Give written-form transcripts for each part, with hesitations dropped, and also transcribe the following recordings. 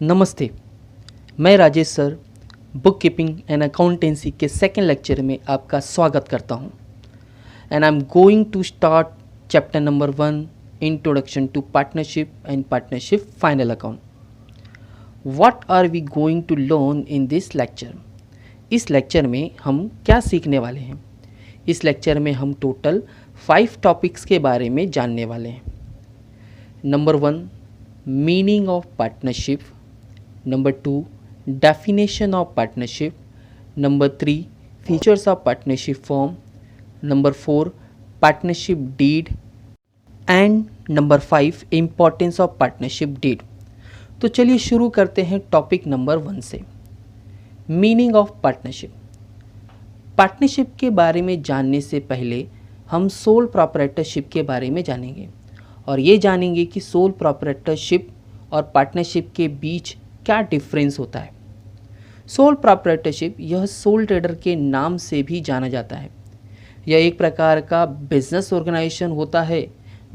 नमस्ते, मैं Rajesh sir book keeping and accountancy के सेकेंड लेक्चर में आपका स्वागत करता हूं। And I am going to start chapter number 1 introduction to partnership and partnership final account. What are we going to learn in this lecture? इस lecture में हम क्या सीखने वाले हैं? इस लेक्चर में हम टोटल 5 टॉपिक्स के बारे में जानने वाले हैं। Number 1, meaning of partnership. Number 2, definition of partnership. Number 3, features of partnership form. Number 4, partnership deed. And number 5, importance of partnership deed. तो चलिए शुरू करते हैं टॉपिक नंबर 1 से। Meaning of partnership. पार्टनरशिप के बारे में जानने से पहले हम सोल प्रोप्राइटरशिप के बारे में जानेंगे और ये जानेंगे कि सोल प्रोप्राइटरशिप और पार्टनरशिप के बीच क्या डिफरेंस होता है। सोल प्रोप्राइटरशिप यह सोल ट्रेडर के नाम से भी जाना जाता है। यह एक प्रकार का बिजनेस ऑर्गेनाइजेशन होता है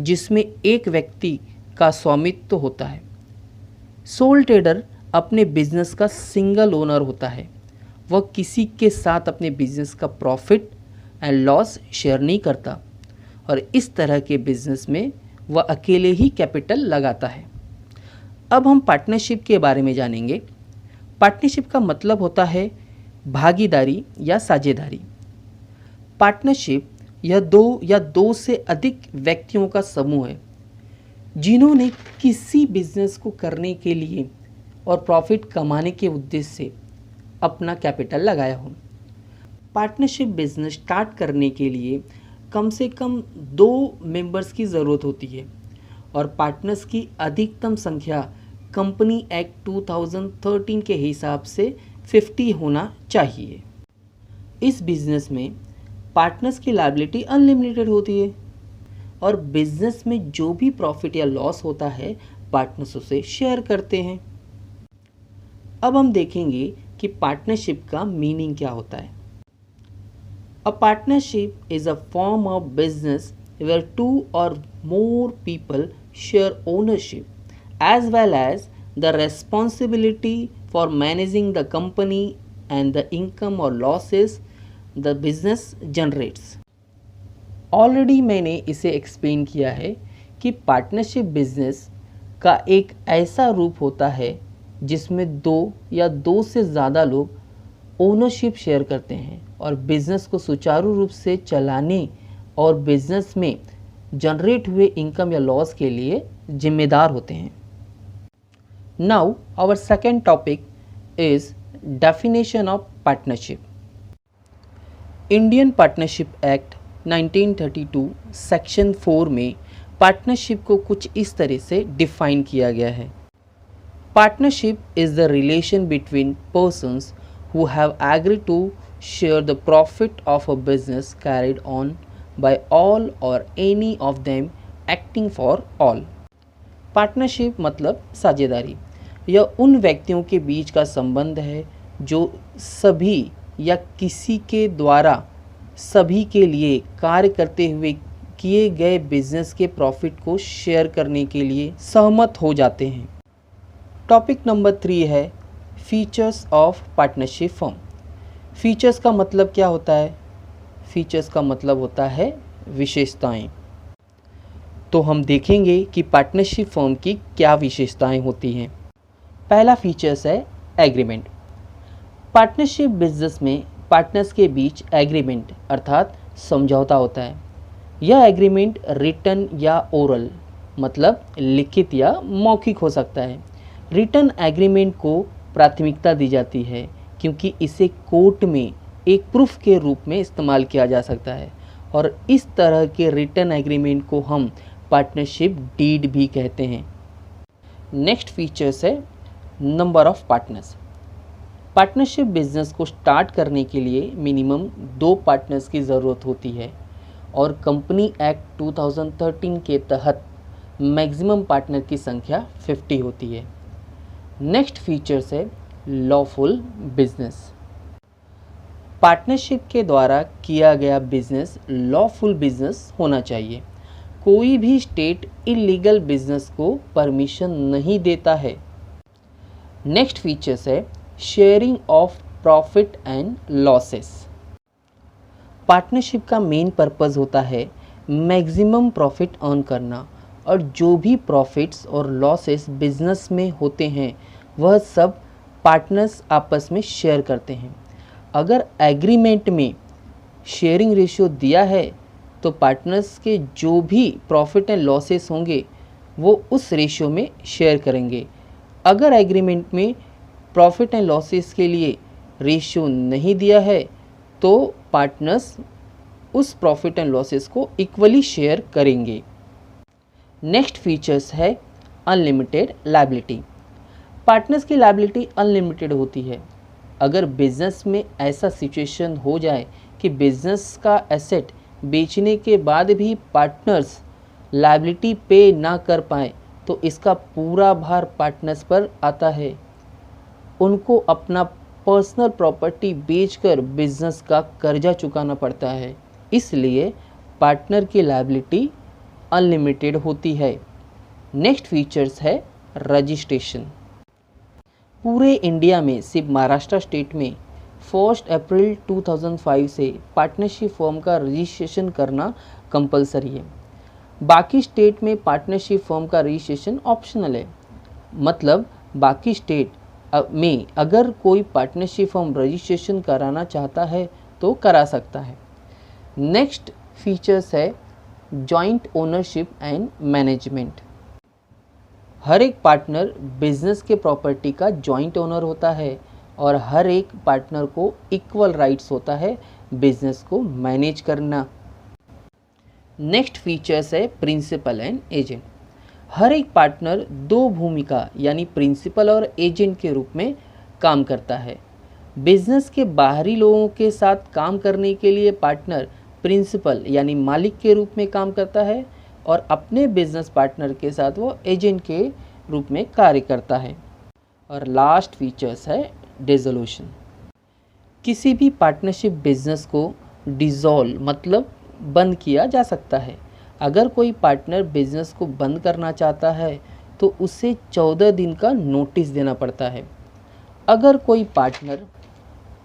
जिसमें एक व्यक्ति का स्वामित्व होता है। सोल ट्रेडर अपने बिजनेस का सिंगल ओनर होता है। वह किसी के साथ अपने बिजनेस का प्रॉफिट एंड लॉस शेयर नहीं करता और इस तरह के बिजनेस में वह अकेले ही कैपिटल लगाता है। अब हम पार्टनरशिप के बारे में जानेंगे। पार्टनरशिप का मतलब होता है भागीदारी या साझेदारी। पार्टनरशिप यह दो से अधिक व्यक्तियों का समूह है जिन्होंने किसी बिजनेस को करने के लिए और प्रॉफिट कमाने के उद्देश्य से अपना कैपिटल लगाया हो। पार्टनरशिप बिजनेस स्टार्ट करने के लिए कम से कम 2 मेंबर्स की ज़रूरत होती है और पार्टनर्स की अधिकतम संख्या कंपनी एक्ट 2013 के हिसाब से 50 होना चाहिए। इस बिजनेस में पार्टनर्स की लायबिलिटी अनलिमिटेड होती है और बिजनेस में जो भी प्रॉफिट या लॉस होता है पार्टनर्स उसे शेयर करते हैं। अब हम देखेंगे कि पार्टनरशिप का मीनिंग क्या होता है। A partnership is a form of business where 2 or more people share ownership as well as the responsibility for managing the company and the income or losses the business generates. Already मैंने इसे explain किया है कि partnership business का एक ऐसा रूप होता है जिसमें 2 या 2 से ज़्यादा लोग ओनरशिप शेयर करते हैं और बिजनेस को सुचारू रूप से चलाने और बिजनेस में जनरेट हुए इनकम या लॉस के लिए जिम्मेदार होते हैं। Now our second topic is definition of partnership. Indian partnership act 1932 section 4 में पार्टनरशिप को कुछ इस तरह से डिफाइन किया गया है। Partnership is the relation between persons who have agreed to share the profit of a business carried on by all or any of them acting for all. Partnership मतलब साझेदारी। यह उन व्यक्तियों के बीच का संबंध है जो सभी या किसी के द्वारा सभी के लिए कार्य करते हुए किए गए बिजनेस के प्रॉफिट को शेयर करने के लिए सहमत हो जाते हैं। टॉपिक नंबर 3 है features of partnership firm. Features का मतलब क्या होता है? फीचर्स का मतलब होता है विशेषताएं। तो हम देखेंगे कि पार्टनरशिप फर्म की क्या विशेषताएं होती हैं। पहला फीचर्स है एग्रीमेंट। पार्टनरशिप बिजनेस में पार्टनर्स के बीच एग्रीमेंट अर्थात समझौता होता है। यह एग्रीमेंट रिटन या ओरल मतलब लिखित या मौखिक हो सकता है। रिटन एग्रीमेंट को प्राथमिकता दी जाती है क्योंकि इसे कोर्ट में एक प्रूफ के रूप में इस्तेमाल किया जा सकता है और इस तरह के रिटन एग्रीमेंट को हम पार्टनरशिप डीड भी कहते हैं। नेक्स्ट फीचर्स है number of partners. Partnership business को स्टार्ट करने के लिए मिनिमम 2 पार्टनर्स की ज़रूरत होती है और कंपनी एक्ट 2013 के तहत मैक्सिमम पार्टनर की संख्या 50 होती है। नेक्स्ट फीचर्स है लॉफुल बिजनेस। पार्टनरशिप के द्वारा किया गया बिजनेस लॉफुल बिजनेस होना चाहिए। कोई भी स्टेट इलीगल बिजनेस को परमिशन नहीं देता है। नेक्स्ट फीचर्स है sharing of profit and losses. Partnership का मेन पर्पस होता है मैक्सिमम प्रॉफिट अर्न करना, और जो भी प्रॉफिट्स और लॉसेस बिजनेस में होते हैं वह सब पार्टनर्स आपस में शेयर करते हैं। अगर एग्रीमेंट में शेयरिंग रेशियो दिया है तो पार्टनर्स के जो भी प्रॉफिट एंड लॉसेस होंगे वो उस रेशियो में शेयर करेंगे। अगर एग्रीमेंट में प्रॉफिट एंड लॉसेस के लिए रेशियो नहीं दिया है तो पार्टनर्स उस प्रॉफिट एंड लॉसेस को इक्वली शेयर करेंगे। नेक्स्ट फीचर्स है अनलिमिटेड लायबिलिटी। पार्टनर्स की लायबिलिटी अनलिमिटेड होती है। अगर बिजनेस में ऐसा सिचुएशन हो जाए कि बिजनेस का एसेट बेचने के बाद भी पार्टनर्स लायबिलिटी पे ना कर पाए तो इसका पूरा भार पार्टनर्स पर आता है। उनको अपना पर्सनल प्रॉपर्टी बेचकर बिजनेस का कर्जा चुकाना पड़ता है, इसलिए पार्टनर की लायबिलिटी अनलिमिटेड होती है। नेक्स्ट फीचर्स है रजिस्ट्रेशन। पूरे इंडिया में सिर्फ महाराष्ट्र स्टेट में 1 अप्रैल 2005 से पार्टनरशिप फर्म का रजिस्ट्रेशन करना कंपलसरी है। बाकी स्टेट में पार्टनरशिप फर्म का रजिस्ट्रेशन ऑप्शनल है। मतलब बाकी स्टेट में अगर कोई पार्टनरशिप फर्म रजिस्ट्रेशन कराना चाहता है तो करा सकता है। नेक्स्ट फीचर्स है जॉइंट ओनरशिप एंड मैनेजमेंट। हर एक पार्टनर बिजनेस के प्रॉपर्टी का जॉइंट ओनर होता है और हर एक पार्टनर को इक्वल राइट्स होता है बिजनेस को मैनेज करना। नेक्स्ट फीचर्स है प्रिंसिपल एंड एजेंट। हर एक पार्टनर दो भूमिका यानी प्रिंसिपल और एजेंट के रूप में काम करता है। बिजनेस के बाहरी लोगों के साथ काम करने के लिए पार्टनर प्रिंसिपल यानी मालिक के रूप में काम करता है और अपने बिजनेस पार्टनर के साथ वो एजेंट के रूप में कार्य करता है। और लास्ट फीचर्स है डिसोल्यूशन। किसी भी पार्टनरशिप बिजनेस को डिसॉल्व मतलब बंद किया जा सकता है। अगर कोई पार्टनर बिजनेस को बंद करना चाहता है तो उसे 14 दिन का नोटिस देना पड़ता है। अगर कोई पार्टनर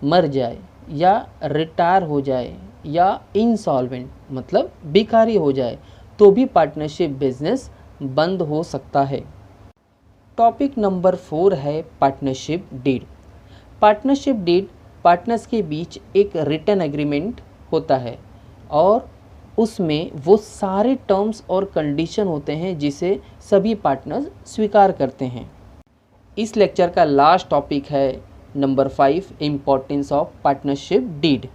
मर जाए या रिटायर हो जाए या इंसॉल्वेंट मतलब भिखारी हो जाए तो भी पार्टनरशिप बिजनेस बंद हो सकता है। टॉपिक नंबर 4 है partnership deed. Partnership deed partners के बीच एक रिटन एग्रीमेंट होता है और उसमें वो सारे टर्म्स और कंडीशन होते हैं जिसे सभी पार्टनर्स स्वीकार करते हैं। इस लेक्चर का लास्ट टॉपिक है number 5 importance of partnership deed.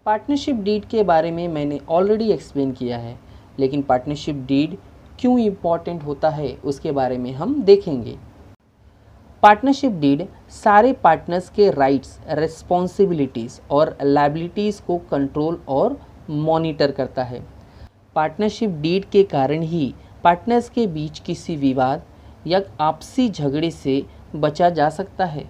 Partnership deed के बारे में मैंने ऑलरेडी एक्सप्लेन किया है, लेकिन पार्टनरशिप डीड क्यों इम्पॉर्टेंट होता है उसके बारे में हम देखेंगे। पार्टनरशिप डीड सारे पार्टनर्स के राइट्स, रिस्पॉन्सिबिलिटीज़ और लायबिलिटीज़ को कंट्रोल और मॉनिटर करता है। पार्टनरशिप डीड के कारण ही पार्टनर्स के बीच किसी विवाद या आपसी झगड़े से बचा जा सकता है।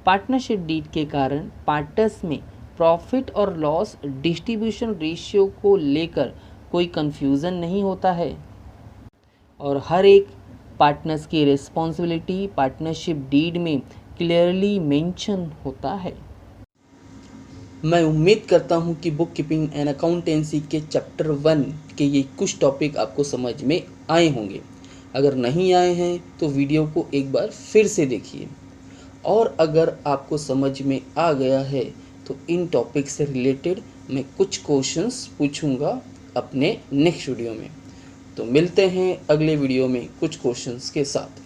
पार्टनरशिप डीड के कारण पार्टनर्स में प्रॉफिट और लॉस डिस्ट्रीब्यूशन रेशियो को लेकर कोई कंफ्यूजन नहीं होता है और हर एक पार्टनर्स की रिस्पॉन्सिबिलिटी पार्टनरशिप डीड में क्लियरली मेंशन होता है। मैं उम्मीद करता हूं कि बुक कीपिंग एंड अकाउंटेंसी के चैप्टर 1 के ये कुछ टॉपिक आपको समझ में आए होंगे। अगर नहीं आए हैं तो वीडियो को एक बार फिर से देखिए, और अगर आपको समझ में आ गया है तो इन टॉपिक से रिलेटेड मैं कुछ क्वेश्चंस पूछूंगा अपने नेक्स्ट वीडियो में। तो मिलते हैं अगले वीडियो में कुछ क्वेश्चंस के साथ।